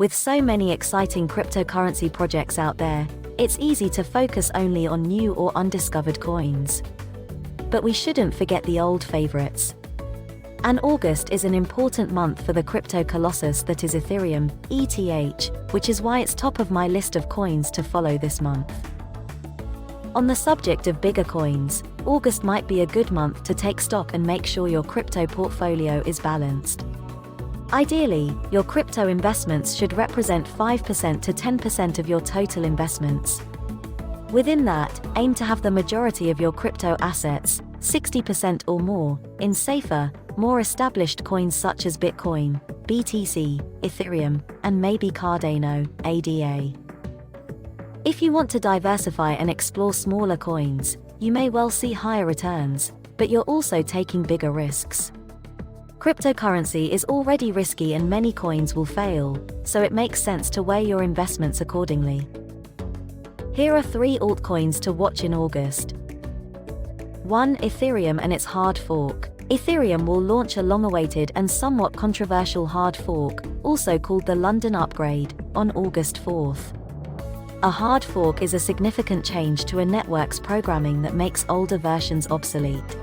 With so many exciting cryptocurrency projects out there, it's easy to focus only on new or undiscovered coins. But we shouldn't forget the old favorites. And August is an important month for the crypto colossus that is Ethereum, ETH, which is why it's top of my list of coins to follow this month. On the subject of bigger coins, August might be a good month to take stock and make sure your crypto portfolio is balanced. Ideally, your crypto investments should represent 5% to 10% of your total investments. Within that, aim to have the majority of your crypto assets, 60% or more, in safer, more established coins such as Bitcoin, BTC, Ethereum, and maybe Cardano, ADA. If you want to diversify and explore smaller coins, you may well see higher returns, but you're also taking bigger risks. Cryptocurrency is already risky and many coins will fail, so it makes sense to weigh your investments accordingly. Here are 3 altcoins to watch in August. 1. Ethereum and its hard fork. Ethereum will launch a long-awaited and somewhat controversial hard fork, also called the London Upgrade, on August 4th. A hard fork is a significant change to a network's programming that makes older versions obsolete.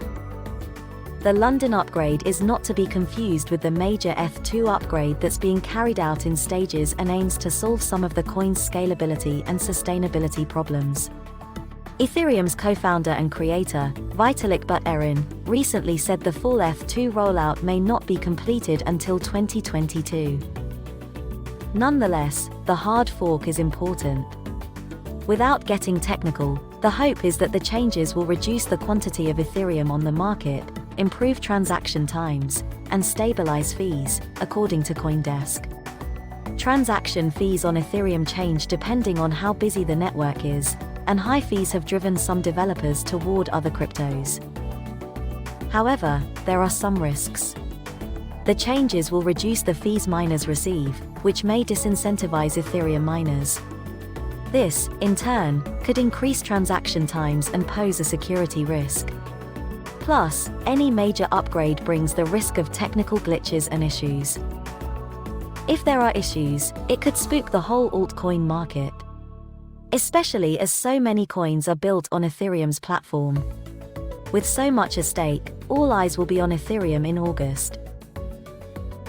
The London Upgrade is not to be confused with the major ETH2 upgrade that's being carried out in stages and aims to solve some of the coin's scalability and sustainability problems. Ethereum's co-founder and creator, Vitalik Buterin, recently said the full ETH2 rollout may not be completed until 2022. Nonetheless, the hard fork is important. Without getting technical, the hope is that the changes will reduce the quantity of Ethereum on the market, improve transaction times, and stabilize fees, according to CoinDesk. Transaction fees on Ethereum change depending on how busy the network is, and high fees have driven some developers toward other cryptos. However, there are some risks. The changes will reduce the fees miners receive, which may disincentivize Ethereum miners. This, in turn, could increase transaction times and pose a security risk. Plus, any major upgrade brings the risk of technical glitches and issues. If there are issues, it could spook the whole altcoin market. Especially as so many coins are built on Ethereum's platform. With so much at stake, all eyes will be on Ethereum in August.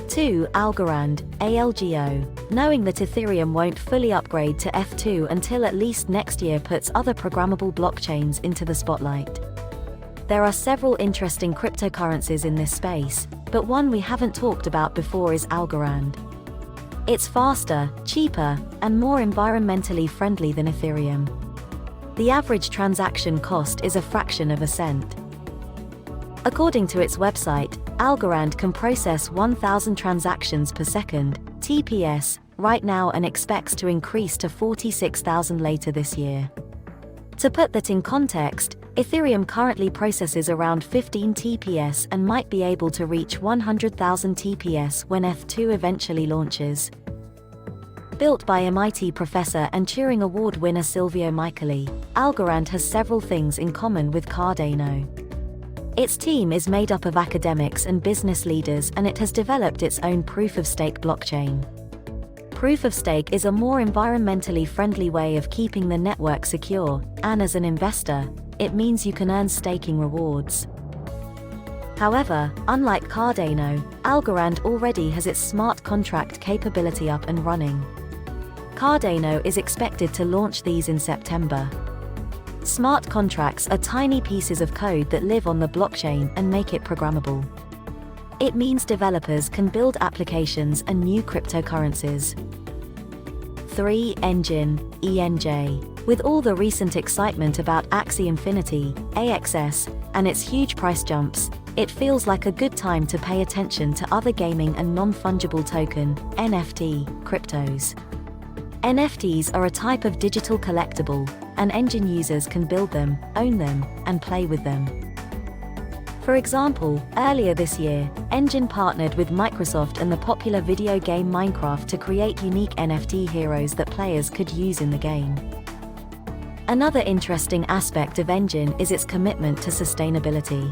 2. Algorand, ALGO. Knowing that Ethereum won't fully upgrade to ETH2 until at least next year puts other programmable blockchains into the spotlight. There are several interesting cryptocurrencies in this space, but one we haven't talked about before is Algorand. It's faster, cheaper, and more environmentally friendly than Ethereum. The average transaction cost is a fraction of a cent. According to its website, Algorand can process 1,000 transactions per second, TPS, right now and expects to increase to 46,000 later this year. To put that in context, Ethereum currently processes around 15 TPS and might be able to reach 100,000 TPS when ETH2 eventually launches. Built by MIT professor and Turing Award winner Silvio Micheli, Algorand has several things in common with Cardano. Its team is made up of academics and business leaders, and it has developed its own proof-of-stake blockchain. Proof-of-stake is a more environmentally friendly way of keeping the network secure, and as an investor, it means you can earn staking rewards. However, unlike Cardano, Algorand already has its smart contract capability up and running. Cardano is expected to launch these in September. Smart contracts are tiny pieces of code that live on the blockchain and make it programmable. It means developers can build applications and new cryptocurrencies. 3. Enjin, ENJ. With all the recent excitement about Axie Infinity, AXS, and its huge price jumps, it feels like a good time to pay attention to other gaming and non-fungible token, NFT, cryptos. NFTs are a type of digital collectible, and Enjin users can build them, own them, and play with them. For example, earlier this year, Enjin partnered with Microsoft and the popular video game Minecraft to create unique NFT heroes that players could use in the game. Another interesting aspect of Enjin is its commitment to sustainability.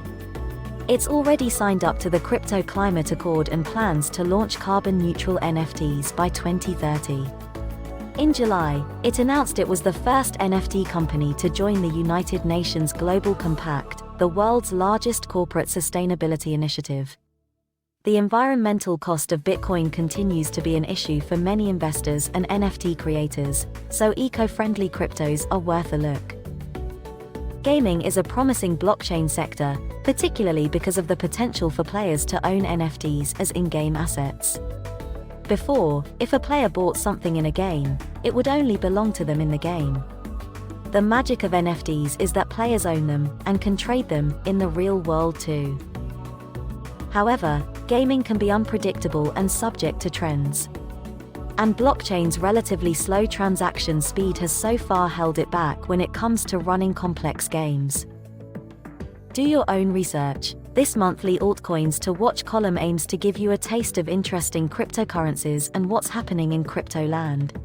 It's already signed up to the Crypto Climate Accord and plans to launch carbon-neutral NFTs by 2030. In July, it announced it was the first NFT company to join the United Nations Global Compact, the world's largest corporate sustainability initiative. The environmental cost of Bitcoin continues to be an issue for many investors and NFT creators, so eco-friendly cryptos are worth a look. Gaming is a promising blockchain sector, particularly because of the potential for players to own NFTs as in-game assets. Before, if a player bought something in a game, it would only belong to them in the game. The magic of NFTs is that players own them and can trade them in the real world too. However, gaming can be unpredictable and subject to trends. And blockchain's relatively slow transaction speed has so far held it back when it comes to running complex games. Do your own research. This monthly Altcoins to Watch column aims to give you a taste of interesting cryptocurrencies and what's happening in crypto land.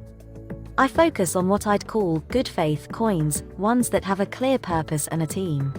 I focus on what I'd call good faith coins, ones that have a clear purpose and a team.